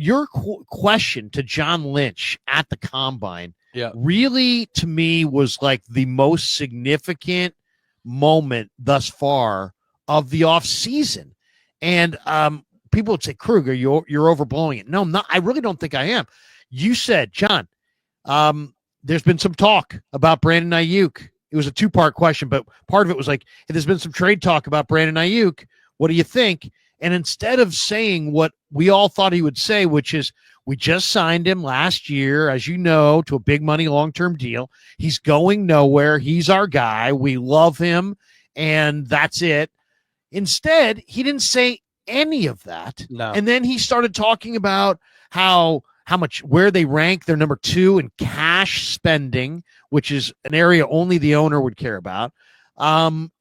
your question to John Lynch at the Combine Yeah. really, to me, was like the most significant moment thus far of the offseason. And people would say, Krueger, you're overblowing it. No, I'm not. I really don't think I am. You said, John, there's been some talk about Brandon Ayuk. It was a two-part question, but part of it was like, hey, there's been some trade talk about Brandon Ayuk. What do you think? And instead of saying what we all thought he would say, which is, we just signed him last year, as you know, to a big money long-term deal. He's going nowhere. He's our guy. We love him, and that's it. Instead, he didn't say any of that. No. And then he started talking about how much, where they rank. They're number 2 in cash spending, which is an area only the owner would care about. And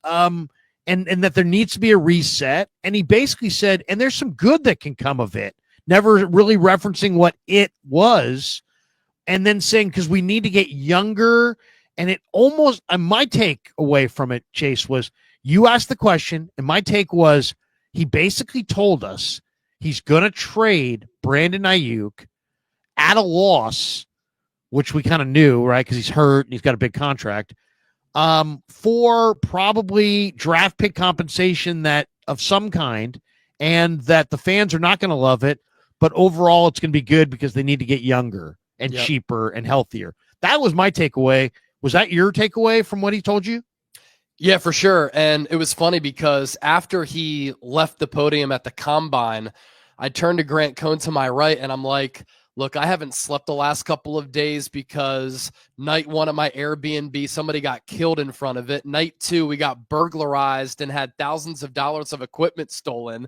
that there needs to be a reset. And he basically said, and there's some good that can come of it, never really referencing what it was. And then saying, because we need to get younger. And it almost, my take away from it, Chase, was you asked the question, and my take was he basically told us he's going to trade Brandon Ayuk at a loss, which we kind of knew, right? Because he's hurt and he's got a big contract, for probably draft pick compensation that of some kind, and that the fans are not going to love it, but overall it's going to be good because they need to get younger and cheaper and healthier. That was my takeaway. Was that your takeaway from what he told you? Yeah, for sure. And it was funny because after he left the podium at the Combine, I turned to Grant Cohn to my right, and I'm like, look, I haven't slept the last couple of days because night 1 at my Airbnb, somebody got killed in front of it. Night 2, we got burglarized and had thousands of dollars of equipment stolen.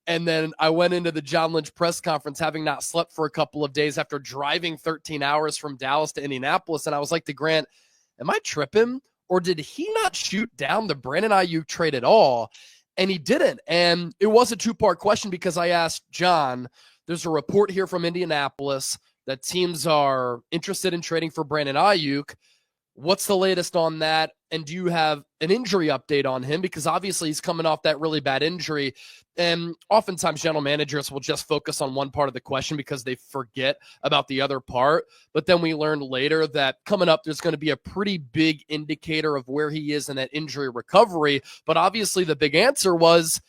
And then I went into the John Lynch press conference having not slept for a couple of days after driving 13 hours from Dallas to Indianapolis. And I was like to Grant, am I tripping? Or did he not shoot down the Brandon Ayuk trade at all? And he didn't. And it was a two-part question because I asked John, there's a report here from Indianapolis that teams are interested in trading for Brandon Ayuk. What's the latest on that? And do you have an injury update on him? Because obviously he's coming off that really bad injury. And oftentimes general managers will just focus on one part of the question because they forget about the other part. But then we learned later that coming up, there's going to be a pretty big indicator of where he is in that injury recovery. But obviously the big answer was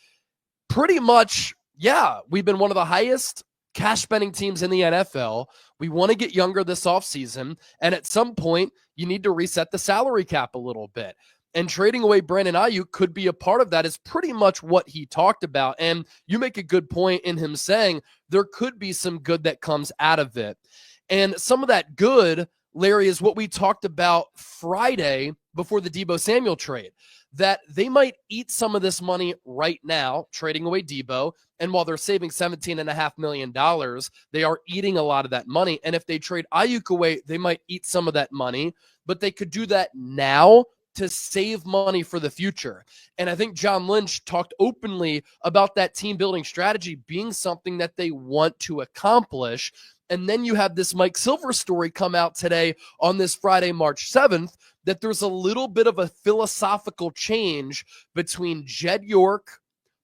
pretty much, yeah, we've been one of the highest cash spending teams in the NFL. We want to get younger this offseason. And at some point, you need to reset the salary cap a little bit. And trading away Brandon Ayuk could be a part of that, is pretty much what he talked about. And you make a good point in him saying there could be some good that comes out of it. And some of that good, Larry, is what we talked about Friday before the Deebo Samuel trade, that they might eat some of this money right now, trading away Deebo. And while they're saving $17.5 million, they are eating a lot of that money. And if they trade Ayuk away, they might eat some of that money, but they could do that now to save money for the future. And I think John Lynch talked openly about that team building strategy being something that they want to accomplish. And then you have this Mike Silver story come out today on this Friday, March 7th, that there's a little bit of a philosophical change between Jed York,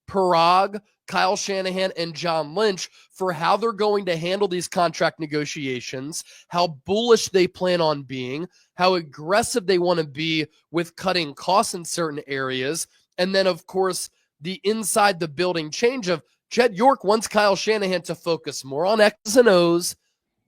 Parag, Kyle Shanahan, and John Lynch for how they're going to handle these contract negotiations, how bullish they plan on being, how aggressive they want to be with cutting costs in certain areas. And then, of course, the inside the building change of Jed York wants Kyle Shanahan to focus more on X's and O's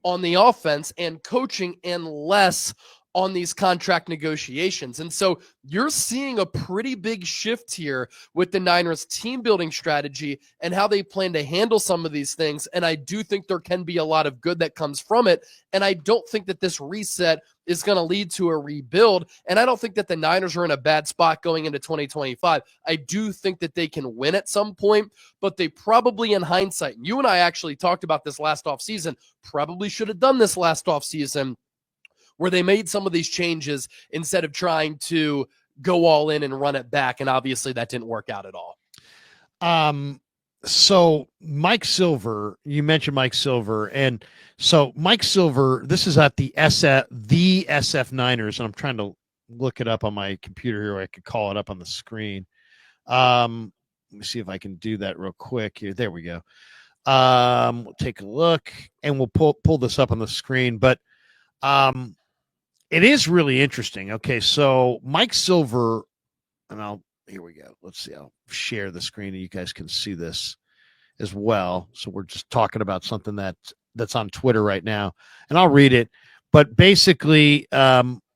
on the offense and coaching and less on these contract negotiations. And so you're seeing a pretty big shift here with the Niners team building strategy and how they plan to handle some of these things. And I do think there can be a lot of good that comes from it. And I don't think that this reset is going to lead to a rebuild. And I don't think that the Niners are in a bad spot going into 2025. I do think that they can win at some point, but they probably, in hindsight, and you and I actually talked about this last offseason, probably should have done this last offseason, where they made some of these changes instead of trying to go all in and run it back. And obviously that didn't work out at all. So Mike Silver, you mentioned Mike Silver. And so Mike Silver, this is at the SF Niners. And I'm trying to look it up on my computer here. I could call it up on the screen. Let me see if I can do that real quick here. There we go. We'll take a look, and we'll pull this up on the screen. But it is really interesting. Okay, so Mike Silver, and here we go. Let's see. I'll share the screen, and you guys can see this as well. So we're just talking about something that's on Twitter right now, and I'll read it. But basically,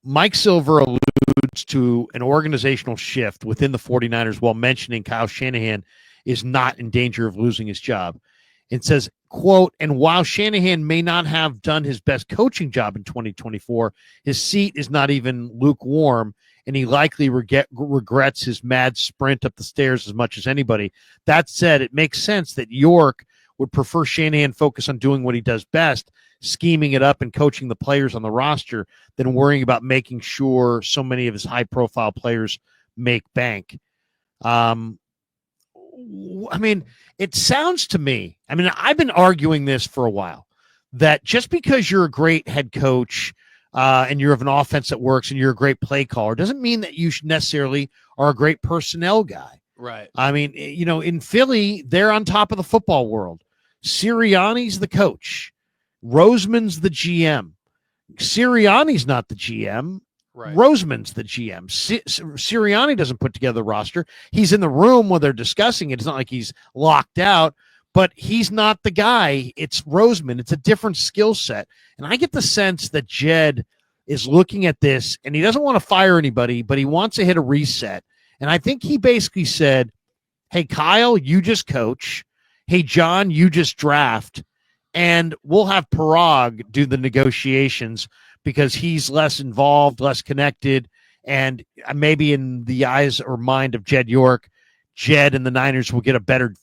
Mike Silver alludes to an organizational shift within the 49ers while mentioning Kyle Shanahan is not in danger of losing his job. It says, quote, and while Shanahan may not have done his best coaching job in 2024, his seat is not even lukewarm, and he likely regrets his mad sprint up the stairs as much as anybody. That said, it makes sense that York would prefer Shanahan focus on doing what he does best, scheming it up and coaching the players on the roster, than worrying about making sure so many of his high-profile players make bank. I mean, it sounds to me, I mean, I've been arguing this for a while, that just because you're a great head coach and you have an offense that works and you're a great play caller doesn't mean that you should necessarily are a great personnel guy. Right. I mean, you know, in Philly, they're on top of the football world. Sirianni's the coach. Roseman's the GM. Sirianni's not the GM. Right. Roseman's the GM. Sirianni doesn't put together the roster. He's in the room when they're discussing it. It's not like he's locked out, but he's not the guy. It's Roseman. It's a different skill set. And I get the sense that Jed is looking at this, and he doesn't want to fire anybody, but he wants to hit a reset. And I think he basically said, hey, Kyle, you just coach. Hey, John, you just draft. And we'll have Parag do the negotiations because he's less involved, less connected, and maybe in the eyes or mind of Jed York, Jed and the Niners will get a better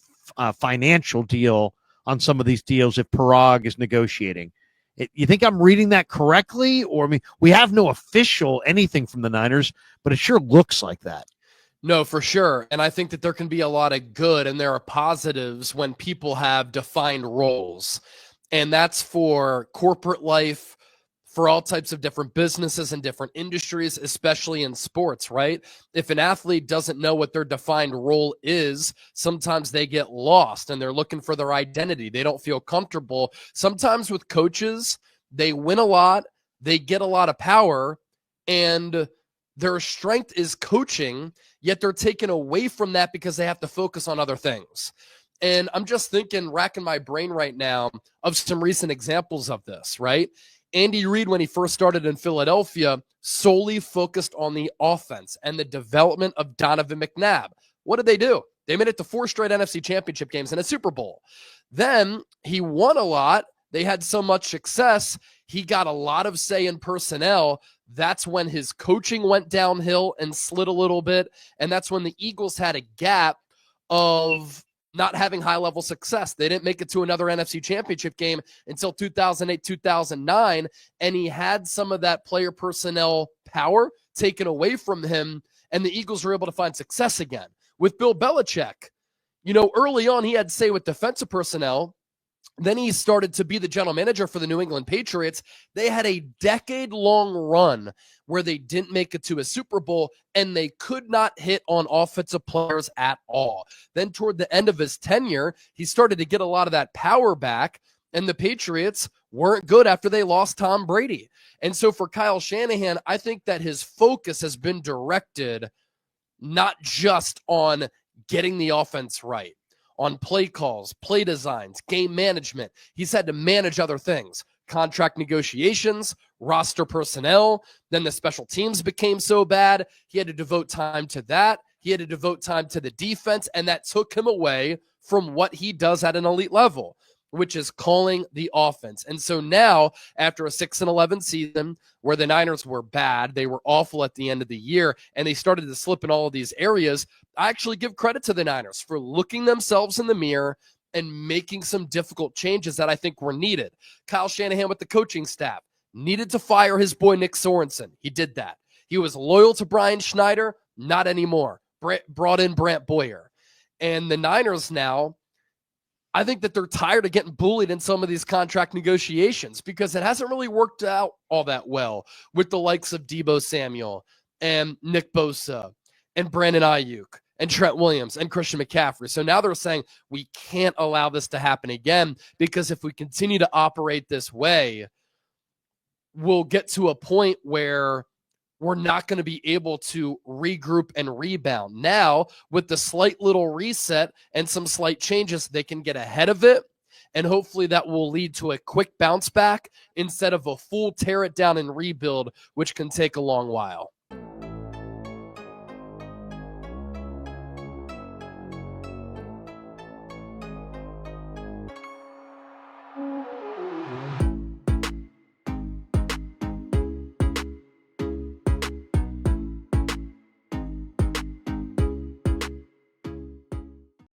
financial deal on some of these deals if Parag is negotiating. You think I'm reading that correctly? Or, I mean, we have no official anything from the Niners, but it sure looks like that. No, for sure. And I think that there can be a lot of good and there are positives when people have defined roles. And that's for corporate life, for all types of different businesses and different industries, especially in sports, right? If an athlete doesn't know what their defined role is, sometimes they get lost and they're looking for their identity. They don't feel comfortable. Sometimes with coaches, they win a lot, they get a lot of power, and their strength is coaching, yet they're taken away from that because they have to focus on other things. And I'm just thinking, racking my brain right now of some recent examples of this, right? Andy Reid, when he first started in Philadelphia, solely focused on the offense and the development of Donovan McNabb. What did they do? They made it to 4 straight NFC championship games and a Super Bowl. Then he won a lot. They had so much success. He got a lot of say in personnel. That's when his coaching went downhill and slid a little bit. And that's when the Eagles had a gap of not having high-level success. They didn't make it to another NFC championship game until 2008, 2009, and he had some of that player personnel power taken away from him, and the Eagles were able to find success again. With Bill Belichick, you know, early on he had say with defensive personnel. Then he started to be the general manager for the New England Patriots. They had a decade-long run where they didn't make it to a Super Bowl, and they could not hit on offensive players at all. Then toward the end of his tenure, he started to get a lot of that power back, and the Patriots weren't good after they lost Tom Brady. And so for Kyle Shanahan, I think that his focus has been directed not just on getting the offense right, on play calls, play designs, game management. He's had to manage other things, contract negotiations, roster personnel. Then the special teams became so bad, he had to devote time to that. He had to devote time to the defense, and that took him away from what he does at an elite level, which is calling the offense. And so now, after a 6-11 season where the Niners were bad, they were awful at the end of the year, and they started to slip in all of these areas, I actually give credit to the Niners for looking themselves in the mirror and making some difficult changes that I think were needed. Kyle Shanahan with the coaching staff needed to fire his boy Nick Sorensen. He did that. He was loyal to Brian Schneider, not anymore. Brought in Brant Boyer. And the Niners now, I think that they're tired of getting bullied in some of these contract negotiations because it hasn't really worked out all that well with the likes of Deebo Samuel and Nick Bosa and Brandon Ayuk and Trent Williams and Christian McCaffrey. So now they're saying we can't allow this to happen again, because if we continue to operate this way, we'll get to a point where we're not going to be able to regroup and rebound. Now, with the slight little reset and some slight changes, they can get ahead of it, and hopefully that will lead to a quick bounce back instead of a full tear it down and rebuild, which can take a long while.